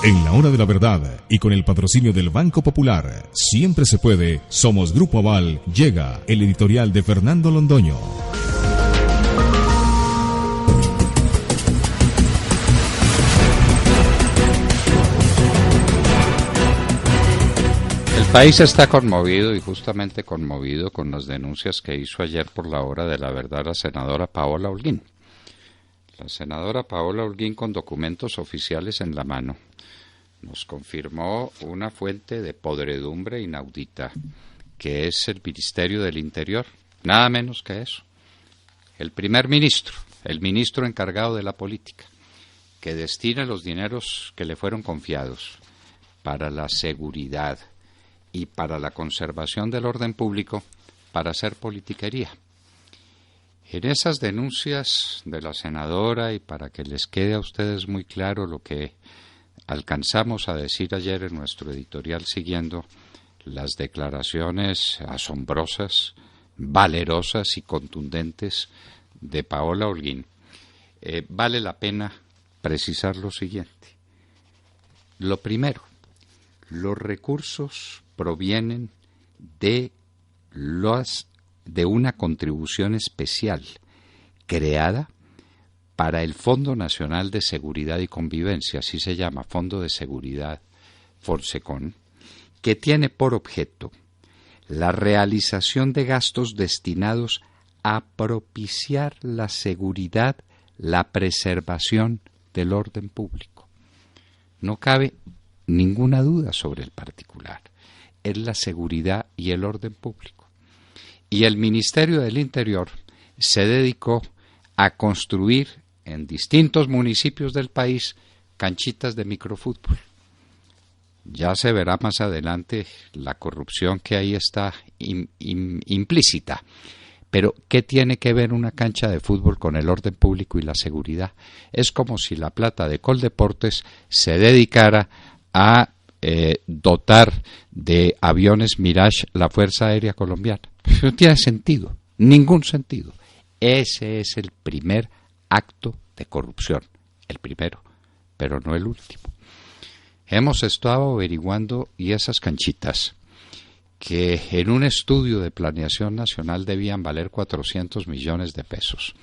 En la hora de la verdad y con el patrocinio del Banco Popular, siempre se puede, somos Grupo Aval, llega el editorial de Fernando Londoño. El país está conmovido y justamente conmovido con las denuncias que hizo ayer por la hora de la verdad la senadora Paola Holguín. La senadora Paola Holguín, con documentos oficiales en la mano, nos confirmó una fuente de podredumbre inaudita, que es el Ministerio del Interior, nada menos que eso. El primer ministro, el ministro encargado de la política, que destina los dineros que le fueron confiados para la seguridad y para la conservación del orden público, para hacer politiquería. En esas denuncias de la senadora, y para que les quede a ustedes muy claro lo que alcanzamos a decir ayer en nuestro editorial siguiendo las declaraciones asombrosas, valerosas y contundentes de Paola Holguín, vale la pena precisar lo siguiente. Lo primero, los recursos provienen de una contribución especial creada para el Fondo Nacional de Seguridad y Convivencia, así se llama, Fondo de Seguridad, Fonsecon, que tiene por objeto la realización de gastos destinados a propiciar la seguridad, la preservación del orden público. No cabe ninguna duda sobre el particular, es la seguridad y el orden público. Y el Ministerio del Interior se dedicó a construir en distintos municipios del país canchitas de microfútbol. Ya se verá más adelante la corrupción que ahí está implícita. Pero, ¿qué tiene que ver una cancha de fútbol con el orden público y la seguridad? Es como si la plata de Coldeportes se dedicara a dotar de aviones Mirage la Fuerza Aérea Colombiana. No tiene sentido, ningún sentido. Ese es el primer acto de corrupción, el primero, pero no el último. Hemos estado averiguando, y esas canchitas, que en un estudio de planeación nacional debían valer 400 millones de pesos,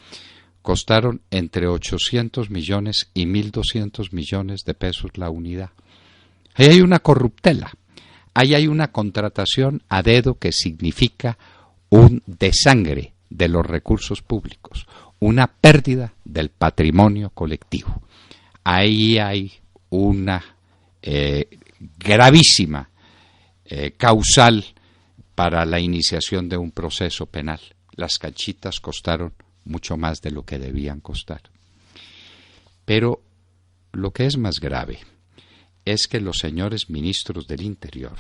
costaron entre 800 millones y 1.200 millones de pesos la unidad. Ahí hay una corruptela, ahí hay una contratación a dedo que significa un desangre de los recursos públicos, una pérdida del patrimonio colectivo. Ahí hay una gravísima causal para la iniciación de un proceso penal. Las canchitas costaron mucho más de lo que debían costar. Pero lo que es más grave es que los señores ministros del Interior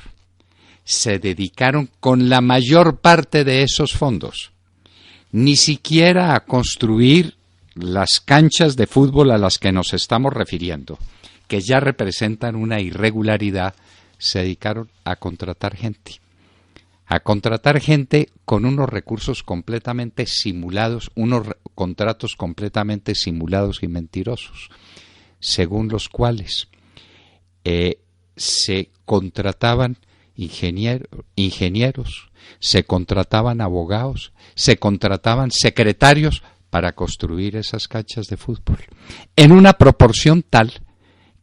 se dedicaron con la mayor parte de esos fondos ni siquiera a construir las canchas de fútbol a las que nos estamos refiriendo, que ya representan una irregularidad. Se dedicaron a contratar gente con unos recursos completamente simulados, unos contratos completamente simulados y mentirosos, según los cuales se contrataban ingenieros, se contrataban abogados, se contrataban secretarios para construir esas canchas de fútbol, en una proporción tal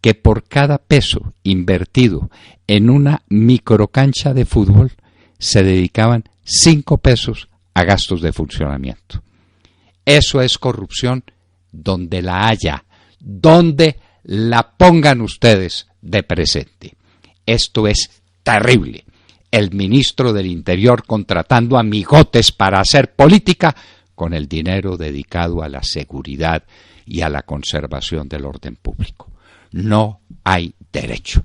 que por cada peso invertido en una microcancha de fútbol se dedicaban 5 pesos a gastos de funcionamiento. Eso es corrupción donde la haya, donde la pongan ustedes de presente. Esto es terrible. El ministro del Interior contratando amigotes para hacer política con el dinero dedicado a la seguridad y a la conservación del orden público. No hay derecho.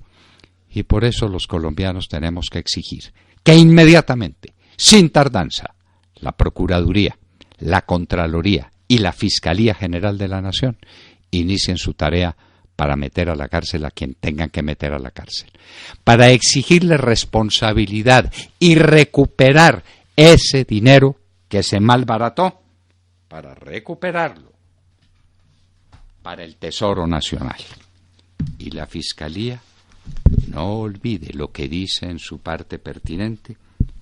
Y por eso los colombianos tenemos que exigir que inmediatamente, sin tardanza, la Procuraduría, la Contraloría y la Fiscalía General de la Nación inicien su tarea para meter a la cárcel a quien tengan que meter a la cárcel, para exigirle responsabilidad y recuperar ese dinero que se malbarató, para recuperarlo para el Tesoro Nacional. Y y la Fiscalía no olvide lo que dice en su parte pertinente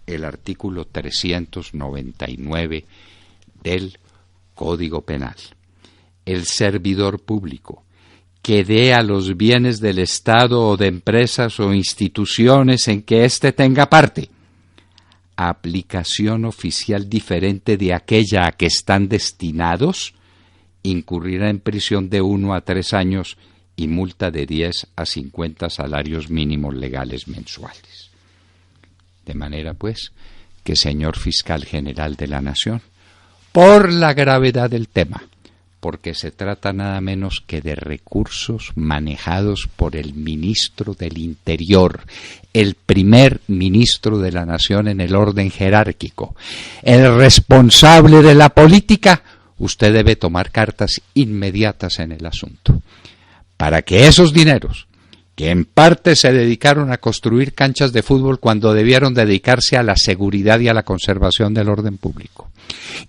el artículo 399 del Código Penal. El servidor público que dé a los bienes del Estado o de empresas o instituciones en que éste tenga parte aplicación oficial diferente de aquella a que están destinados, incurrirá en prisión de 1 a 3 años y multa de 10 a 50 salarios mínimos legales mensuales. De manera, pues, que, señor Fiscal General de la Nación, por la gravedad del tema, porque se trata nada menos que de recursos manejados por el ministro del Interior, el primer ministro de la Nación en el orden jerárquico, el responsable de la política, usted debe tomar cartas inmediatas en el asunto, para que esos dineros, que en parte se dedicaron a construir canchas de fútbol cuando debieron dedicarse a la seguridad y a la conservación del orden público,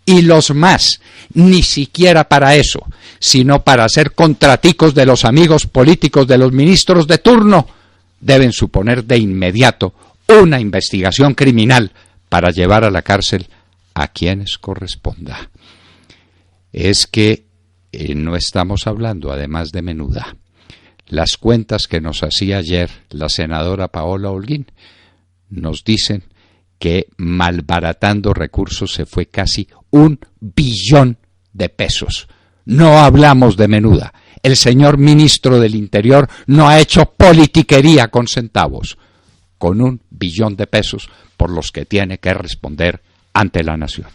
y los más, ni siquiera para eso, sino para hacer contraticos de los amigos políticos de los ministros de turno, deben suponer de inmediato una investigación criminal para llevar a la cárcel a quienes corresponda. Es que no estamos hablando, además de menuda. Las cuentas que nos hacía ayer la senadora Paola Holguín nos dicen que malbaratando recursos se fue casi 1 billón de pesos. No hablamos de menuda. El señor ministro del Interior no ha hecho politiquería con centavos, con 1 billón de pesos por los que tiene que responder ante la nación.